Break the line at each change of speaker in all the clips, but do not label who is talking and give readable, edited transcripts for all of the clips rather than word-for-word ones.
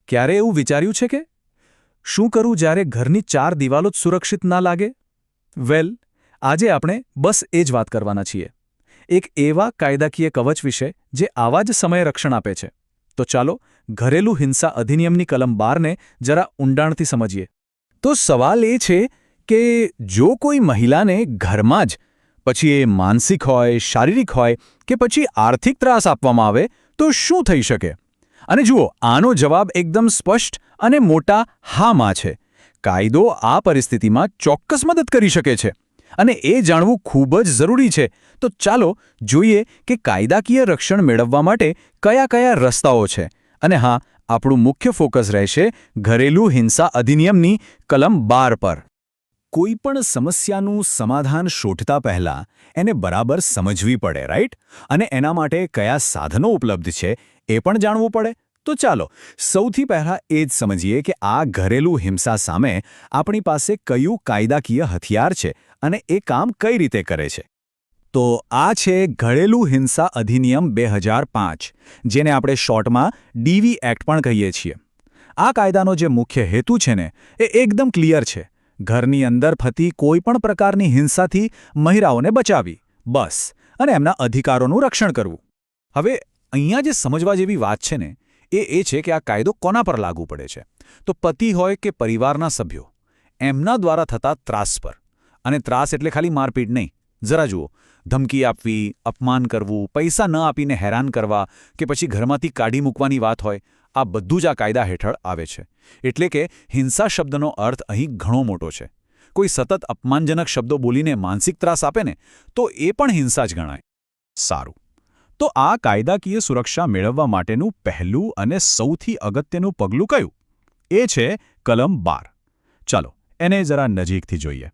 ક્યારે એવું વિચાર્યું છે કે શું કરું જ્યારે ઘરની 4 દિવાલો જ સુરક્ષિત ના લાગે? વેલ, આજે આપણે બસ એ જ વાત કરવાના છીએ. એક એવા કાયદાકીય કવચ વિશે જે આવા જ સમયે રક્ષણ આપે છે. તો ચાલો ઘરેલું હિંસા અધિનિયમની કલમ 12ને જરા ઊંડાણથી સમજીએ. તો સવાલ એ છે કે જો કોઈ મહિલાને ઘરમાં જ, પછી એ માનસિક હોય, શારીરિક હોય કે પછી આર્થિક ત્રાસ આપવામાં આવે તો શું થઈ શકે? અને જુઓ, આનો જવાબ એકદમ સ્પષ્ટ અને મોટા હામાં છે. કાયદો આ પરિસ્થિતિમાં ચોક્કસ મદદ કરી શકે છે. અને એ જાણવું ખૂબ જ જરૂરી છે. તો ચાલો જોઈએ કે કાયદાકીય રક્ષણ મેળવવા માટે કયા કયા રસ્તાઓ છે. અને હા, આપણું મુખ્ય ફોકસ રહેશે ઘરેલું હિંસા અધિનિયમની કલમ 12 પર. કોઈપણ સમસ્યાનું સમાધાન શોધતા પહેલાં એને બરાબર સમજવી પડે, રાઈટ? અને એના માટે કયા સાધનો ઉપલબ્ધ છે એ પણ જાણવું પડે. તો ચાલો સૌથી પહેલાં એ જ સમજીએ કે આ ઘરેલું હિંસા સામે આપણી પાસે કયું કાયદાકીય હથિયાર છે અને એ કામ કઈ રીતે કરે છે. તો આ છે ઘરેલું હિંસા અધિનિયમ 2005, જેને આપણે શોર્ટમાં DV એક્ટ પણ કહીએ છીએ. આ કાયદાનો જે મુખ્ય હેતુ છે ને એ એકદમ ક્લિયર છે. ઘરની અંદર થતી કોઈપણ પ્રકારની હિંસાથી મહિલાઓને બચાવવી, બસ, અને એમના અધિકારોનું રક્ષણ કરવું. હવે અહીંયા જે સમજવા જેવી વાત છે ને એ છે કે આ કાયદો કોના પર લાગુ પડે છે. તો પતિ હોય કે પરિવારના સભ્યો, એમના દ્વારા થતા ત્રાસ પર. અને ત્રાસ એટલે ખાલી મારપીટ નહીં. જરા જુઓ, ધમકી આપવી, અપમાન કરવું, પૈસા ન આપીને હેરાન કરવા કે પછી ઘરમાંથી કાઢી મૂકવાની વાત હોય, આ બધું જ આ કાયદા હેઠળ આવે છે. એટલે કે હિંસા શબ્દનો અર્થ અહીં ઘણો મોટો છે. કોઈ સતત અપમાનજનક શબ્દો બોલીને માનસિક ત્રાસ આપે ને તો એ પણ હિંસા જ ગણાય. સારું, તો આ કાયદાકીય સુરક્ષા મેળવવા માટેનું પહેલું અને સૌથી અગત્યનું પગલું કયું? એ છે કલમ 12. ચાલો એને જરા નજીકથી જોઈએ.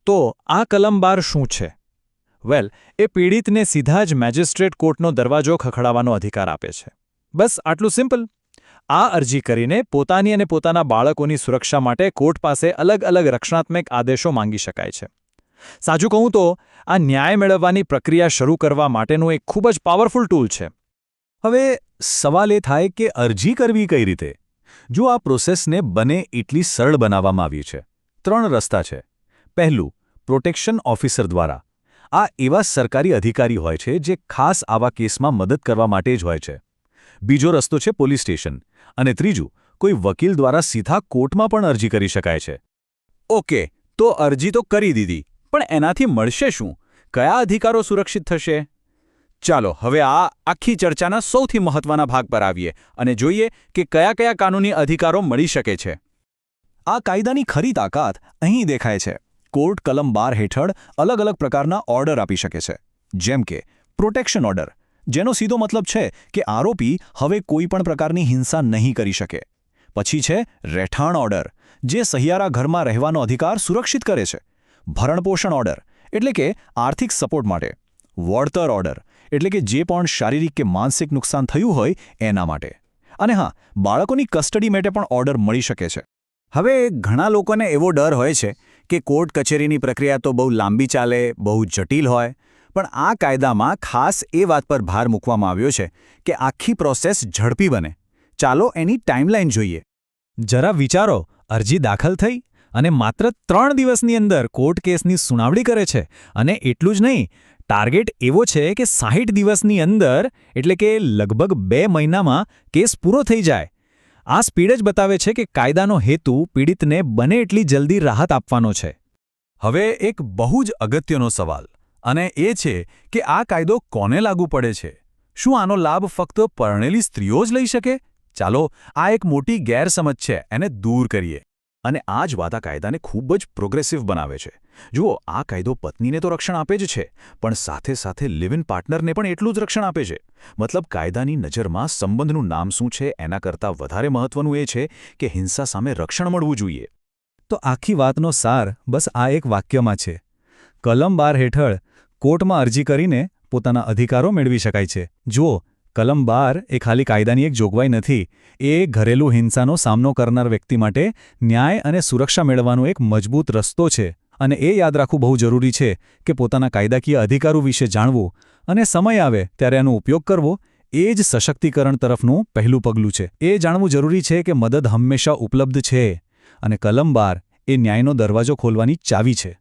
તો આ કલમ 12 શું છે? વેલ, એ પીડિતને સીધા જ મેજિસ્ટ્રેટ કોર્ટનો દરવાજો ખખડાવવાનો અધિકાર આપે છે. બસ આટલું સિમ્પલ. આ અરજી કરીને પોતાની અને પોતાના બાળકોની સુરક્ષા માટે કોર્ટ પાસે અલગ અલગ રક્ષણાત્મક આદેશો માંગી શકાય છે. સાચું કહું તો આ ન્યાય મેળવવાની પ્રક્રિયા શરૂ કરવા માટેનું એક ખૂબ જ પાવરફુલ ટૂલ છે. હવે સવાલ એ થાય કે અરજી કરવી કઈ રીતે? જો આ પ્રોસેસને બને એટલી સરળ બનાવવામાં આવી છે. 3 રસ્તા છે. પહેલું, પ્રોટેક્શન ઓફિસર દ્વારા. આ એવા સરકારી અધિકારી હોય છે જે ખાસ આવા કેસમાં મદદ કરવા માટે જ હોય છે. બીજો રસ્તો છે પોલીસ સ્ટેશન. અને ત્રીજું, કોઈ વકીલ દ્વારા સીધા કોર્ટમાં પણ અરજી કરી શકાય છે. ઓકે, તો અરજી તો કરી દીધી, પણ એનાથી મળશે શું? કયા અધિકારો સુરક્ષિત થશે? ચાલો હવે આ આખી ચર્ચાના સૌથી મહત્વના ભાગ પર આવીએ અને જોઈએ કે કયા કયા કાનૂની અધિકારો મળી શકે છે. આ કાયદાની ખરી તાકાત અહીં દેખાય છે. કોર્ટ કલમ 12 હેઠળ અલગ અલગ પ્રકારના ઓર્ડર આપી શકે છે. જેમ કે પ્રોટેક્શન ઓર્ડર, જેનો સીધો મતલબ છે કે આરોપી હવે કોઈ પણ પ્રકારની હિંસા નહીં કરી શકે. પછી છે રહેઠાણ ઓર્ડર, જે સહિયારા ઘરમાં રહેવાનો અધિકાર સુરક્ષિત કરે છે. ભરણપોષણ ઓર્ડર, એટલે કે આર્થિક સપોર્ટ માટે. વળતર ઓર્ડર, એટલે કે જે પણ શારીરિક કે માનસિક નુકસાન થયું હોય એના માટે. અને હા, બાળકોની કસ્ટડી માટે પણ ઓર્ડર મળી શકે છે. હવે ઘણા લોકોને એવો ડર હોય છે કે કોર્ટ કચેરીની પ્રક્રિયા તો બહુ લાંબી ચાલે, બહુ જટિલ હોય. પણ આ કાયદામાં ખાસ એ વાત પર ભાર મૂકવામાં આવ્યો છે કે આખી પ્રોસેસ ઝડપી બને. ચાલો એની ટાઈમલાઈન જોઈએ. જરા વિચારો, અરજી દાખલ થઈ અને માત્ર 3 દિવસની અંદર કોર્ટ કેસની સુનાવણી કરે છે. અને એટલું જ નહીં, ટાર્ગેટ એવો છે કે 60 દિવસની અંદર, એટલે કે લગભગ 2 મહિનામાં કેસ પૂરો થઈ જાય. આ સ્પીડ જ બતાવે છે કે કાયદાનો હેતુ પીડિતને બને એટલી જલ્દી રાહત આપવાનો છે. હવે એક બહુ જ અગત્યનો સવાલ, અને એ છે કે આ કાયદો કોને લાગુ પડે છે? શું આનો લાભ ફક્ત પરણેલી સ્ત્રીઓ જ લઈ શકે? ચાલો આ એક મોટી ગેરસમજ છે, એને દૂર કરીએ. અને આ જ વાત આ કાયદાને ખૂબ જ પ્રોગ્રેસિવ બનાવે છે. જુઓ, આ કાયદો પત્નીને તો રક્ષણ આપે જ છે, પણ સાથે સાથે લિવ ઇન પાર્ટનરને પણ એટલું જ રક્ષણ આપે છે. મતલબ કાયદાની નજરમાં સંબંધનું નામ શું છે એના કરતાં વધારે મહત્વનું એ છે કે હિંસા સામે રક્ષણ મળવું જોઈએ. તો આખી વાતનો સાર બસ આ એક વાક્યમાં છે. કલમ 12 હેઠળ કોર્ટમાં અરજી કરીને પોતાના અધિકારો મેળવી શકાય છે. જુઓ, કલમ 12 એ ખાલી કાયદાની એક જોગવાઈ નથી. એ ઘરેલું હિંસાનો સામનો કરનાર વ્યક્તિ માટે ન્યાય અને સુરક્ષા મેળવવાનો એક મજબૂત રસ્તો છે. અને એ યાદ રાખવું બહુ જરૂરી છે કે પોતાના કાયદાકીય અધિકારો વિશે જાણવું અને સમય આવે ત્યારે એનો ઉપયોગ કરવો એ જ સશક્તિકરણ તરફનું પહેલું પગલું છે. એ જાણવું જરૂરી છે કે મદદ હંમેશા ઉપલબ્ધ છે અને કલમ 12 એ ન્યાયનો દરવાજો ખોલવાની ચાવી છે.